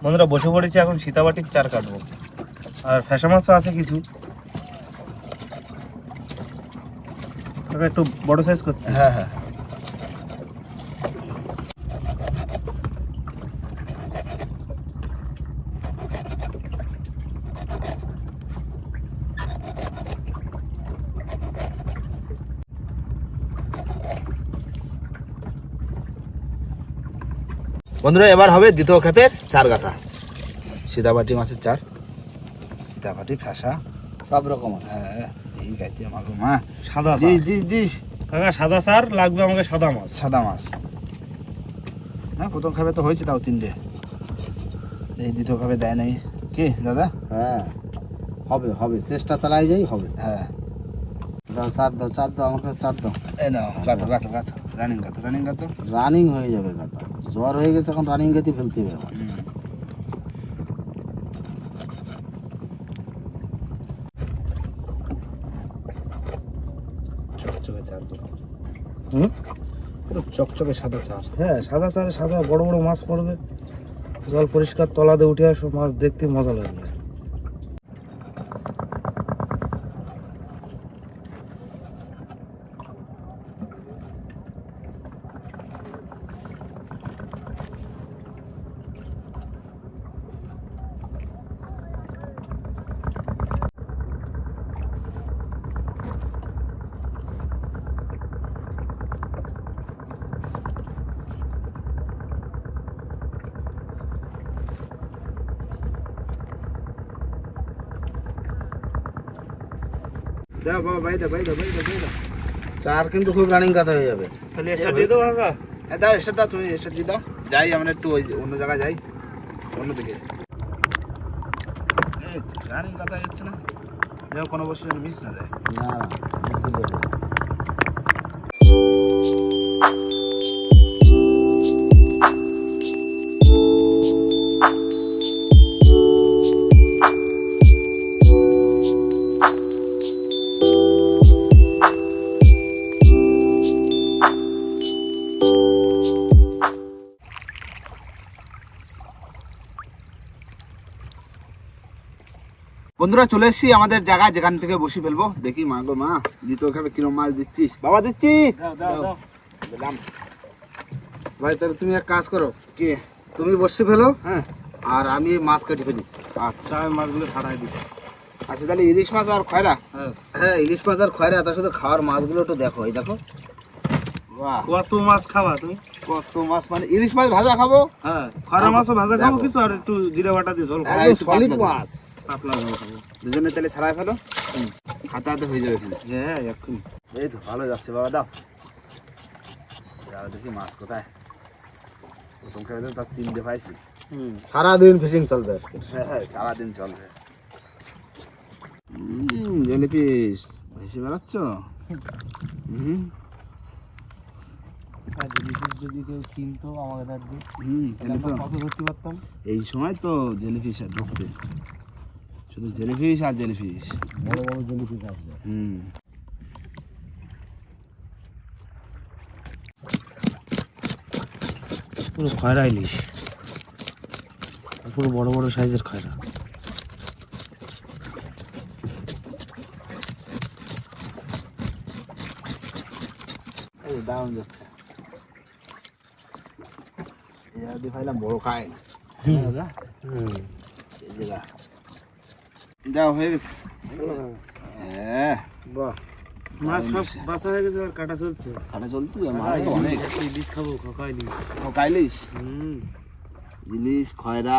বন্ধুরা বসে পড়েছি, এখন সীতাবাটির চার কাটবো। আর ফ্যাসা মাছও আছে কিছু, একটু বড় সাইজ করতে। হ্যাঁ হ্যাঁ বন্ধুরা, এবার হবে দ্বিতীয় খেপের চার গাথা। সীতাবাটি মাছের চার, সীতাবাটি ফ্যাসা সব রকম আছে। হ্যাঁ এই গাইতে মাগো মা, সাদা দিস দিস দিস কাকা, সাদা চার লাগবে আমাকে, সাদা মাছ। সাদা মাছ না, প্রথম খাবে তো হয়েছে, তাও তিনটে। এই দ্বিতীয় খাবে দেয় নাই কি দাদা? হ্যাঁ হবে হবে, চেষ্টা চালাই যাই হবে। হ্যাঁ দাও চার দাও, চার দাও, আমাকে চার দাও। এই নাও গাথো গাথো গাথো, রানিং গাথো রানিং গাথো। রানিং হয়ে যাবে কথা, জ্বর হয়ে গেছে, এখন রানিং গেতে ফেলতে হবে আবার। চকচকে চার হুম, পুরো চকচকে সাদা চার। হ্যাঁ সাদা চারে সাদা বড় বড় মাছ পড়বে, জল পরিষ্কার, তলাতে উঠে আসো, মাছ দেখতে মজা লাগবে। দাও বাবা, বাই দাও বাই দাও বাই দাও বাই দাও। চার কিন্তু খুব রানিং কথা হয়ে যাবে। তাহলে এটা দিয়ে দেবো কাকা। হ্যাঁ দাও, এসে দাও, তুমি এসে দিয়ে দাও। যাই আমরা একটু ওই অন্য জায়গায় যাই, অন্যদিকে। এই রানিং কথা যাচ্ছে না, যাও কোনো বস্তু যেন মিস না যায়। না বুঝতে পারবে। বন্ধুরা চলে এসেছি আমাদের জায়গায়, যেখান থেকে বসি ফেলবো। দেখি মা গো মা, দ্বিতীয় খাবে কিরম মাছ দিচ্ছিস? বাবা দিচ্ছি। দিলাম। ভাই তাহলে তুমি এক কাজ করো, কি? তুমি বসে ফেলো, হ্যাঁ আর আমি মাছ কেটে ফেলি। আচ্ছা, আমি মাছগুলো ছাড়াই দিই। আচ্ছা তাহলে ইলিশ মাছ আর খয়রা। হ্যাঁ, হ্যাঁ ইলিশ মাছ আর খয়রা, তার সাথে খাওয়ার মাছগুলো একটু দেখো। এই দেখো বাহ, কত মাছ খাবা তুমি? কত মাছ, মানে ইলিশ মাছ ভাজা খাবো। হ্যাঁ, খারা মাছও ভাজা খাবো দেখো। কিছু, আর একটু জিরা বাটা দিয়ে ঝোল খাবো। হ্যাঁ, একটু সলিড পাতলা মাছ। পাতলা ঝোল খাবো। দুজনে তাহলে ছাড়াই ফেলো, হাতে হাতে হয়ে যাবে এখানে। হ্যাঁ এক্ষুনি। এই তো ভালো যাচ্ছে বাবা, দাও দাও দেখি মাছ কোথায়। প্রথম খেয়ে তো তার তিনটে পাইছি। সারাদিন ফিশিং চলবে আজকে। হ্যাঁ হ্যাঁ সারাদিন চলবে। জেলিপিস ভেসে বেড়াচ্ছ। যদি কেউ কিনতো আমাদের আর দিয়ে, তাহলে তো কত ধরতে পারতাম। এই সময় তো জেলিফিশ আর ঢুকবে, শুধু জেলিফিশ আর জেলিফিশ। বড় বড় জেলিপিস আসবে। পুরো খয়রা ইলিশ, পুরো বড় বড় সাইজের খয়রা। এই দারুণ যাচ্ছে। এই ফাইলাম বড় খায় না দাদা। এই যে দাও হয়ে গেছে। হ্যাঁ বাহ, মাছ সব বাঁচা হয়ে গেছে, আর কাটা চলছে। কাটা চলছে, মাছ তো অনেক। ইলিশ খাবো, খোকা ইলিশ। ইলিশ, ইলিশ খয়রা।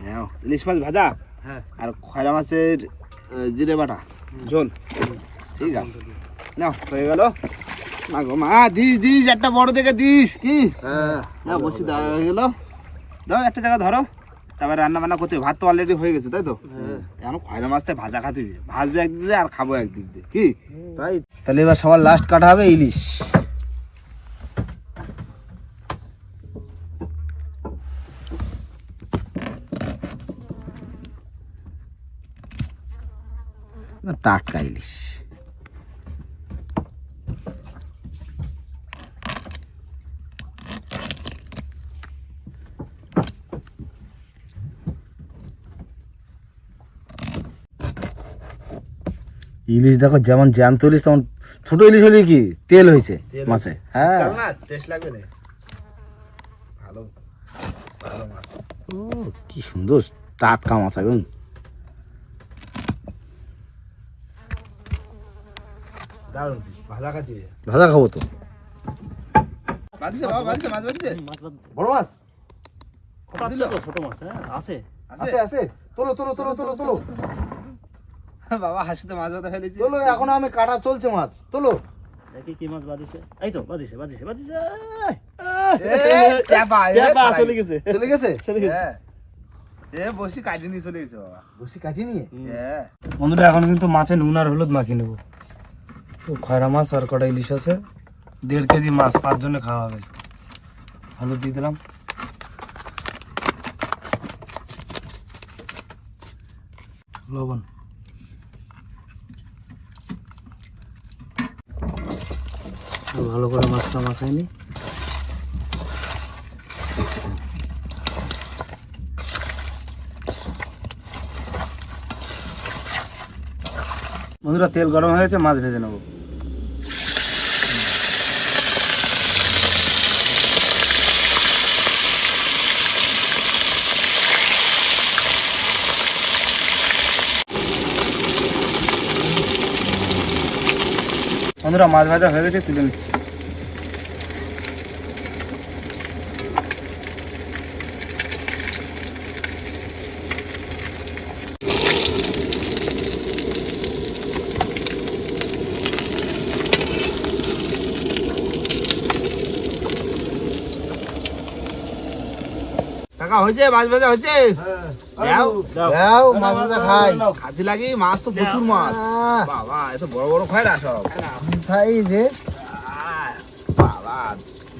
হ্যাঁ ইলিশ মাছ ভাজা হ্যাঁ, আর খয়রা মাছের জিরে বাটা ঝোল। ঠিক আছে, নাও হয়ে গেল। মা গো মা, দিস দিস একটা বড় দেখে দিস। কি হ্যাঁ না বসি, দেওয়া হয়ে গেল। দাও একটা জায়গা ধরো, তারপরে রান্না বান্না করতে হবে। ভাত তো অলরেডি হয়ে গেছে, তাই তো? এখন খয়রা মাছটা ভাজা খাতে হবে, ভাজবে একদিক দিয়ে আর খাবো একদিক দিয়ে। কি তাই তাহলে এবার সবার লাস্ট কাটা হবে ইলিশ। টাটকা ইলিশ। ইলিশ দেখো যেমন জ্যান্ত ইলিশ তেমন ছোট ইলিশ হলে কি তেল হয়েছে মাছে। হ্যাঁ চল না, টেস্ট লাগবে না। ভালো ভালো মাছ। ও কি সুন্দর টাটকা মাছ একদম। দারুণ পিস, ভাজা খাচ্ছি। ভাজা খাবো তো। বাদিছে বাবা, বাদিছে মাছ, বাদিছে। বড় মাছ ছোট মাছ, হ্যাঁ আছে। আছে আছে, তোলো তোলো তোলো তোলো তোলো বাবা হাসিতে মাছ ভাজা ফেলেছি। তোলো, এখন আমি কাটা চলছে মাছ, তোলো। দেখি কি মাছ বাদিছে। এই তো বাদিছে বাদিছে বাদিছে। চলে গেছে চলে গেছে। হ্যাঁ। বসি কাটি নিয়ে চলে গেছে বাবা। বসি কাটি নিয়ে। হ্যাঁ। বন্ধুরা এখন কিন্তু মাছে নুন আর হলুদ মাখিয়ে নেবো। তো খয়রা মাছ আর কটা ইলিশ আছে, 1.5 কেজি মাছ, 5 জনে খাওয়া হবে। হলুদ দিয়ে দিলাম, লবণ, ভালো করে মাছটা মাখাই নি। বন্ধুরা তেল গরম হয়ে গেছে, মাছ ভেজে নেবো। বন্ধুরা মাছ ভাজা হয়ে গেছে, তুলে নিচ্ছি। কাকা হয়েছে, মাছ ভাজা হয়েছে। দাও দাও মাছ ভাজা খাই। খাতি লাগি, মাছ তো প্রচুর মাছ। বাবা এত বড় বড় খয়রা সব। সাইজে বাবা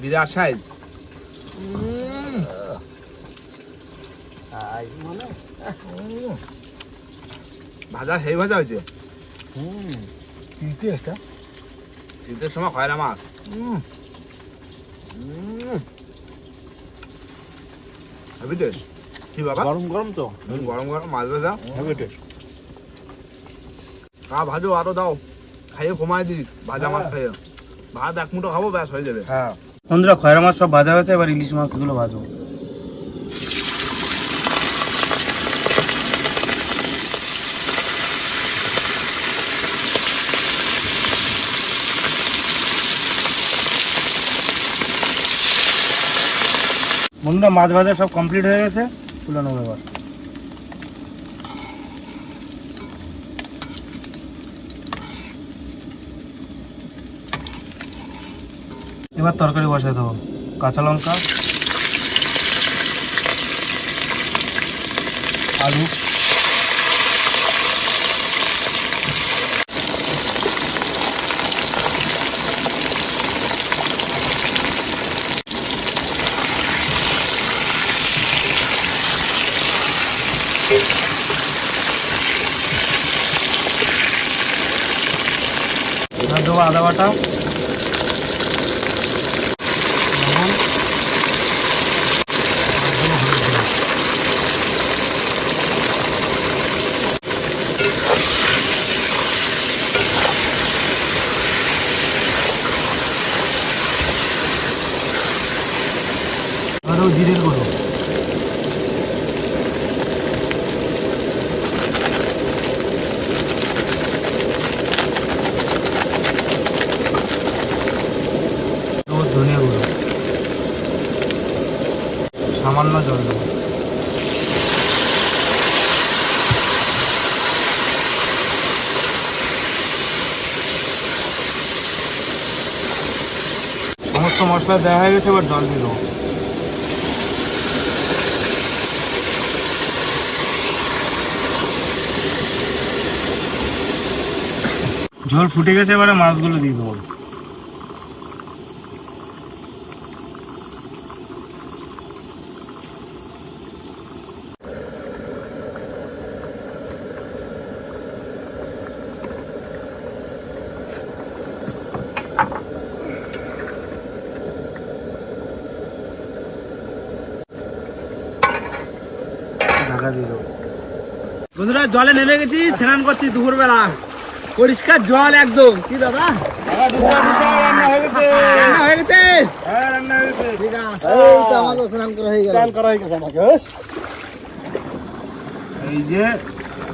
বিরাট সাইজ। ভাজা সেই ভাজা হয়েছে। শীতের সময় খয়রা মাছ। Heavy taste. কি বাবা? গরম গরম তো। গরম গরম মাছ ভাজা হেভি টেস্ট। ভাজো আরো দাও, খাইয়ে কমায় দিই ভাজা মাছ খাইয়ে। ভাত 1 মুঠো খাবো, ব্যাস হয়ে যাবে। হ্যাঁ। বন্ধুরা খয়রা মাছ সব ভাজা হয়েছে, এবার ইলিশ মাছগুলো ভাজবো। বন্ধুরা মাছ ভাজা সব কমপ্লিট হয়ে গেছে, তুলে নেবো এবার। এবার তরকারি বসাই দেবো। কাঁচা লঙ্কা, আলু, এবার দেবো আদা বাটা, জিরের গুঁড়ো, ধনিয়া গুঁড়ো, সামান্য জল দেবো। সমস্ত মশলা দেওয়া হয়ে গেছে, এবার জল দিয়ে দেবো। ঝোল ফুটে গেছে, এবারে মাছগুলো দিয়ে দেবো। ঢাকা দিয়ে দেবো। বন্ধুরা জলে নেমে গেছি স্নান করছি দুপুরবেলা। পরিষ্কার জল একদম কি দাদা রান্না হয়ে গেছে। রান্না হয়ে গেছে হ্যাঁ, রান্না হয়ে গেছে। ঠিক আছে এই তো আমাকে স্নান করা হয়ে গেল চাল করা হয়ে গেছে আমাকে, বেশ। এই যে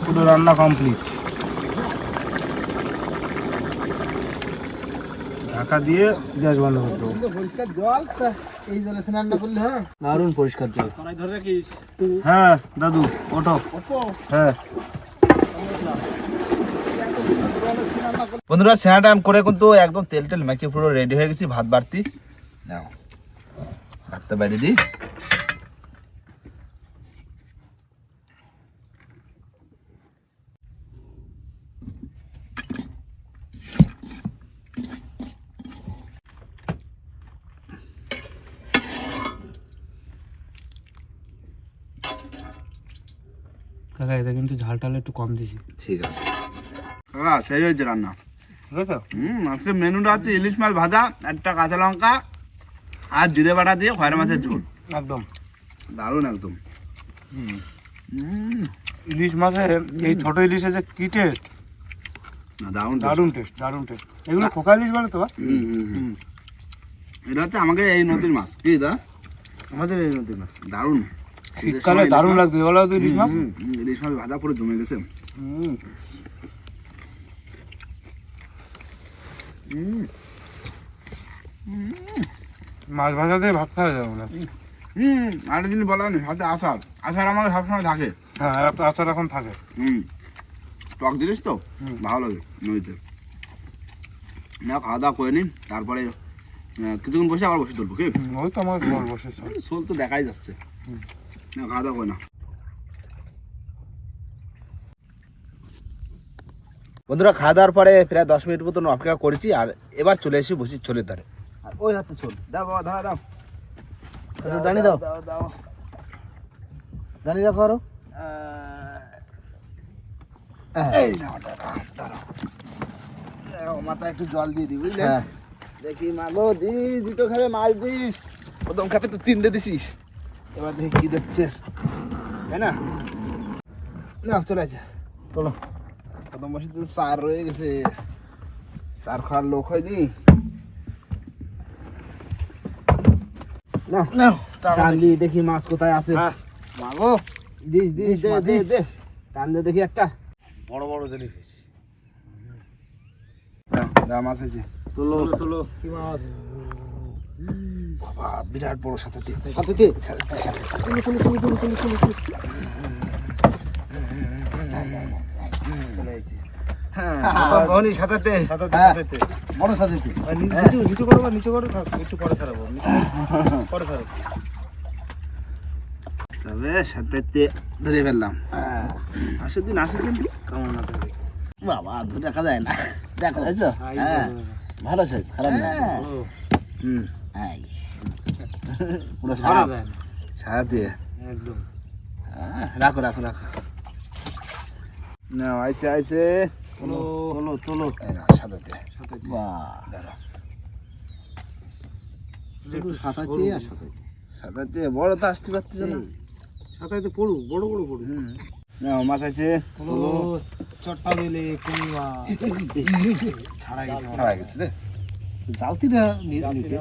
পুরো রান্না কমপ্লিট। ঢাকা দিয়ে গ্যাস বন্ধ করতে হবে। পরিষ্কার জল তা এই জলে স্নান না করলে হয় দারুণ পরিষ্কার জল। কড়াই ধরে রাখিস। হ্যাঁ দাদু, ওঠো। হ্যাঁ বন্ধুরা স্নান টান করে কিন্তু একদম তেল টেল মেখে পুরো রেডি হয়ে গেছি ভাত বাড়তি নাও ভাতটা বাইরে দিই কাকা, এটা কিন্তু ঝাল টাল একটু কম দিছি। ঠিক আছে কাকা সেই হয়েছে রান্না ঠিক আছে? আজকে মেনুটা হচ্ছে ইলিশ মাছ ভাজা একটা কাঁচা লঙ্কা আর জিরে বাটা দিয়ে খয়রা মাছের ঝোল একদম দারুণ একদম ইলিশ মাছে এই ছোট ইলিশে যে কি টেস্ট, না দারুণ দারুণ টেস্ট, দারুণ টেস্ট। এগুলো খোকা ইলিশ বলে তো বা? এটা হচ্ছে আমাকে এই নদীর মাছ কি দা আমাদের এই নদীর মাছ দারুণ শীতকালে দারুণ লাগবে বলো তো ইলিশ মাছ। ইলিশ মাছ ভাজা করে জমে গেছে হুম। মাছ ভাজা দিয়ে ভাত খাওয়া যাবে না। আর দিন বলা নেই সাথে আচার আচার আমাকে সবসময় থাকে হ্যাঁ, একটা আচার এখন থাকে। টক জিনিস তো হুম। ভালো লাগে নদীতে না খাওয়া দাওয়া করে নিন তারপরে কিছুক্ষণ বসে আবার বসে তুলবো কি ওই তো আমার জল বসে সোল তো দেখাই যাচ্ছে না খাওয়া দাওয়া করে না বন্ধুরা খাওয়া দাওয়ার পরে প্রায় 10 মিনিট মতন অপেক্ষা করেছি আর এবার চলে এসে বসি ছোলের ধারে আর ওই হাতে ছোল দাও বাবা ধরা দাও ডানি দাও দাও দাও ডানি রাখো আরো এই নাও দাঁড়াও মাথায় একটু জল দিয়ে দিই বুঝলে হ্যাঁ দেখি মাগো দুটো খাবে মাছ দিস প্রথম খাবে তো 3টে দিছিস এবার দেখি কি দিচ্ছে তাই না না চলে আছে চলো প্রথম বসে তো চার রয়ে গেছে চার খাওয়ার লোক হয়নি না নাও টান দিয়ে দেখি মাছ কোথায় আছে হ্যাঁ। মাগো দিস দিস দে দে দে টান দে দেখি একটা বড় বড় জেলিফিশ দাও মাছ আছে তুলো তুলো কি মাছ? বাবা বিরাট বড় সাথে হাতেতে চলে আইছে হ্যাঁ বনি সাথে সাদাতে হ্যাঁ। সাদাতে। বড় সাথেতে আর নিচু নিচু করো বা নিচু করো, থাক একটু পরে ছাড়াবো, নিচু করো, পরে ছাড়াবো। তবে সাথে ধরে ফেললাম আসে দিন কেমন না দেখি। বাবা ধরে রাখা যায় না দেখো হ্যাঁ ভালো সাইজ খারাপ না হুম এই পুরো ছাড়া সারা যায় না। সাথে একদম। রাখো রাখো রাখো না আইছে আইছে তুলো তোলো তোলো এই না সাথে সাদাতে। বাহ শুধু সাথে আর সাথে বড় তো আসতে পারতেছে না সাদাতে পড়ু, বড় বড় পড়ু। না মাছ আছে তুলো চট্টা বেলে কুমিমা ছাড়া গেছে আমার। ছাড়া গেছে রে জালতিটা নিতে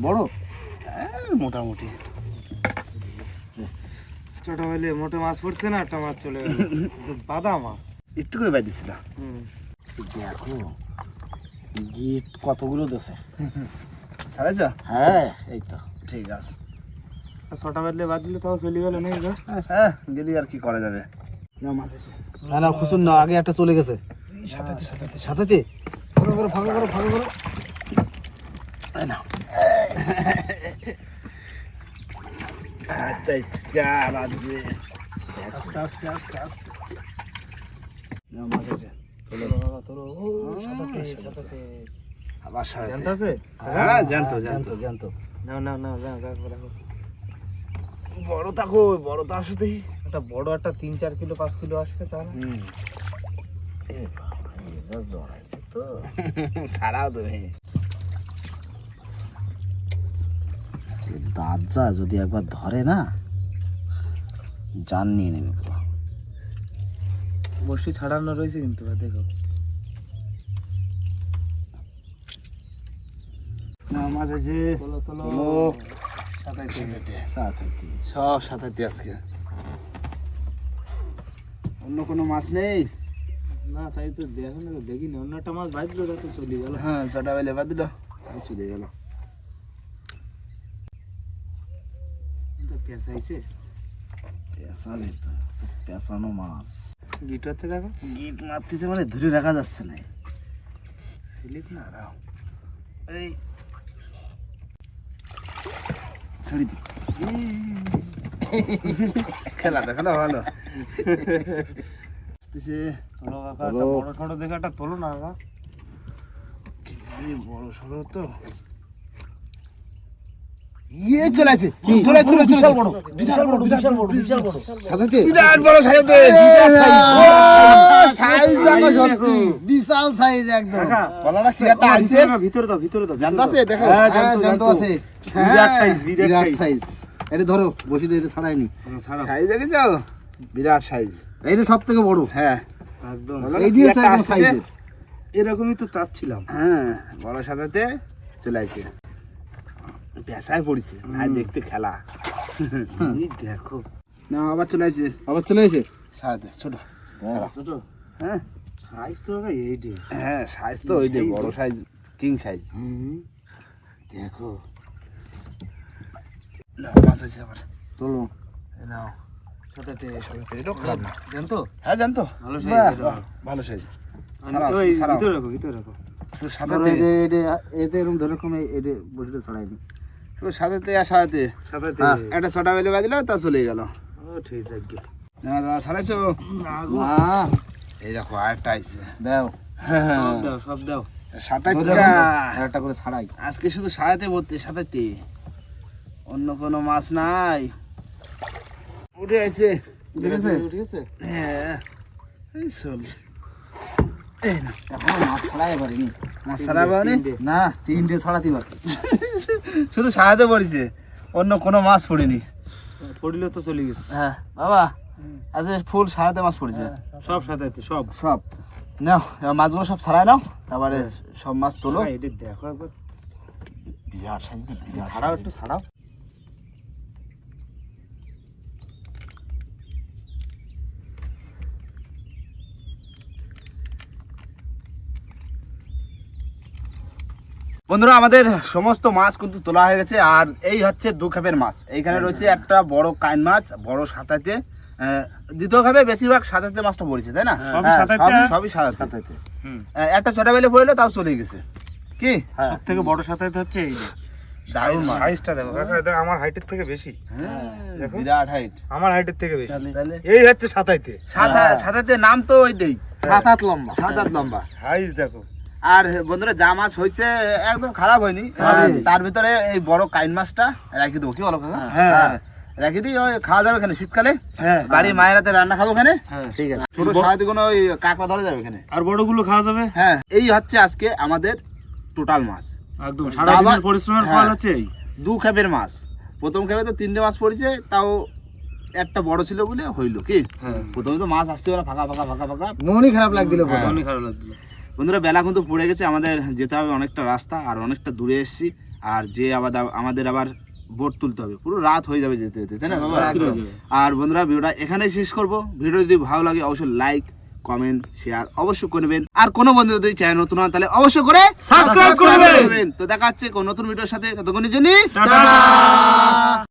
বড় মোটামুটি ছোট বেলে মোটে মাছ পড়ছে না, একটা মাছ চলে গেল। বাদা মাছ। একটু করে বাই দিছিল দেখো গিট কতগুলো দেছে ছাড়াইছ হ্যাঁ এই তো ঠিক আছে ছটা বেলে বাদ দিলে তাও চলে গেল নেই যা। হ্যাঁ গেলি আর কি করা যাবে না মাছ আছে না না খুশুন না আগে একটা চলে গেছে সাথেতে ফাঁকা করো ফাঁকা করো ফাঁকা করো এই নাও আচ্ছা বাজে আস্তে আস্তে আস্তে আস্তে। না মাছ আছে আবার সাথে জানতে আছে? হ্যাঁ জানতো জানতো জানতো নাও নাও নাও, যাও রাখো রাখো। বড় থাকো বড় তো আসো দেখি একটা বড় একটা 3-4 কিলো 5 কিলো আসবে তাহলে। এ বাবা এই যা জড়াইছে তো ছাড়াও তুমি দাঁত যা যদি একবার ধরে না জান নিয়ে নেবে পুরো বসি ছাড়ানো রয়েছে কিন্তু দেখো না মাছ আছে তোলো সাতাইতে সব সাতাইতে আজকে অন্য কোনো মাছ নেই না তাই তো দেখো না দেখিনি অন্য একটা মাছ ভাজলো তো চলে গেল হ্যাঁ ছটা বেলে বাদ দিল চলে গেল পেঁচাইছে পেঁচালে তো পেঁচানো মাছ গিট হচ্ছে দেখো গিট মারতেছে মানে ধরে রাখা যাচ্ছে না স্লিপ না এই ছেড়ে দি খেলা দেখালো ভালো আসতেছে তোলো কাকা তোলো। একটা বড় সড়ো দেখে একটা তোলো না কাকা কি বড় সড়ো তো ইয়ে চলে আছে চলে চলে চলে বড় বিশাল বড় বিশাল বড় বিশাল বড় সাথে বিরাট বড় সাইজে সাইজ দেখো সত্যি বিশাল সাইজ একদম কাকা বলাটা কি একটা আইছে ভিতরে দাও জানতো আছে দেখো হ্যাঁ, হ্যাঁ জানতো, জানতো জানতো। আছে বিরাট size, বিরাট বিরাট size। সাইজ এটা ধরো বসিটা এটা ছাড়াইনি ছাড়া সাইজ দেখেছো বিরাট সাইজ এইটা সব থেকে বড় হ্যাঁ একদম এইটি হচ্ছে একদম সাইজের এরকমই তো চাচ্ছিলাম হ্যাঁ বড় সাদাতে চলে আইছে পেশায় পড়ছে আর দেখতে খেলা এই দেখো না আবার চলে আইছে আবার চলে এসে সাদাতে ছোট ছোট হ্যাঁ সাইজ তো কাকা এইটি হ্যাঁ সাইজ তো ওই যে বড় সাইজ কিং সাইজ দেখো না মাছ আছে আবার চলো নাও ছোটতে এটাও খারাপ না জানতো হ্যাঁ জানতো ভালো বাহ, size, বাহ, ভালো সাইজ ওই ছাড়াও। ভিতরে রাখো শুধু ধরো সাদাতে এটা এটা এতে এরকম ধরে কমে এটা বসিটা ছাড়াইনি শুধু সাদাতে আর সাদাতে সাদাতে হ্যাঁ। একটা ছটা বেলে বাজলো তা চলে গেল ও ঠিক আছে না দাদা ছাড়াইছো না এই দেখো আরেকটা আইছে দাও সব দাও সাতাইটা একটা করে ছাড়াই আজকে শুধু সাদাতে ভর্তি সাদাতে অন্য কোনো মাছ নাই উঠে আইছে ঠিক আছে ঠিক আছে হ্যাঁ এই চল এই না এখনো মাছ ছাড়াই পারিনি মাছ ছাড়াবানি না তিনটে ছাড়াতে বাকি শুধু সাদাতে পড়েছে অন্য কোনো মাছ পড়েনি পড়লে তো চলে গেছে হ্যাঁ বাবা আজকে ফুল সাদাতে মাছ পড়েছে সব সাদাতে সব সব নাও এবার মাছগুলো সব ছাড়াই নাও তারপরে সব মাছ তোলো কাকা, এটা দেখো একবার বিরাট সাইজ ছাড়াও একটু ছাড়াও বন্ধুরা আমাদের সমস্ত মাছ কিন্তু তোলা হয়ে গেছে আর এই হচ্ছে দু খাপের মাছ এইখানে রয়েছে একটা বড় কাইন মাছ বড় সাতাতে দ্বিতীয় খাপে বেশিরভাগ সাতাতে মাছটা পড়েছে তাই না সবই হ্যাঁ, সাতাতে। সবই সাতাতে সাথে একটা ছোটা বেলে পড়লো তাও চলে গেছে কি সব থেকে বড় সাতাতে হচ্ছে এই যে দারুণ মাছ সাইজটা দেখো কাকা এটা আমার হাইটের থেকে বেশি দেখো। বিরাট হাইট আমার হাইটের থেকে বেশি তাহলে এই হচ্ছে সাতাইতে সাতাতে নাম তো ওইটাই সাত হাত লম্বা সাত হাত লম্বা সাইজ দেখো আর বন্ধুরা যা মাছ হয়েছে একদম খারাপ হয়নি আর তার ভিতরে এই বড় কাইন মাছটা রাখি দেবো কি বলো কাকা হ্যাঁ রাখি দিই ওই খাওয়া যাবে এখানে শীতকালে হ্যাঁ বাড়ি মায়ের হাতে রান্না খাবো এখানে হ্যাঁ ঠিক আছে ছোট সাহায্যে কোনো ওই কাঁকড়া ধরে যাবে এখানে আর বড়গুলো খাওয়া যাবে হ্যাঁ এই হচ্ছে আজকে আমাদের টোটাল মাছ একদম সারাদিনের আবার- পরিশ্রমের হ্যাঁ। ফল হচ্ছে এই দু খেপের মাছ প্রথম খেপে তো তিনটে মাছ পড়েছে তাও একটা বড় ছিল বলে হইলো কি হ্যাঁ প্রথমে তো মাছ আসতে পারে ফাঁকা ফাঁকা ফাঁকা ফাঁকা মনই খারাপ লাগছিল প্রথম অনেক খারাপ লাগছিল বন্ধুরা বেলা কিন্তু পড়ে গেছে আমাদের যেতে হবে অনেকটা রাস্তা আর অনেকটা দূরে এসেছি আর যে আবার আমাদের আবার বোট তুলতে হবে পুরো রাত হয়ে যাবে যেতে যেতে তাই না বাবা রাত্রি হয়ে যাবে। আর বন্ধুরা ভিডিওটা এখানেই শেষ করব ভিডিও যদি ভালো লাগে অবশ্যই লাইক কমেন্ট শেয়ার অবশ্যই করবেন আর কোনো বন্ধু যদি চ্যানেল নতুন হয় তাহলে অবশ্যই করে Subscribe করবেন। তো দেখা হচ্ছে কোন নতুন ভিডিওর সাথে ততক্ষণের জন্য টাটা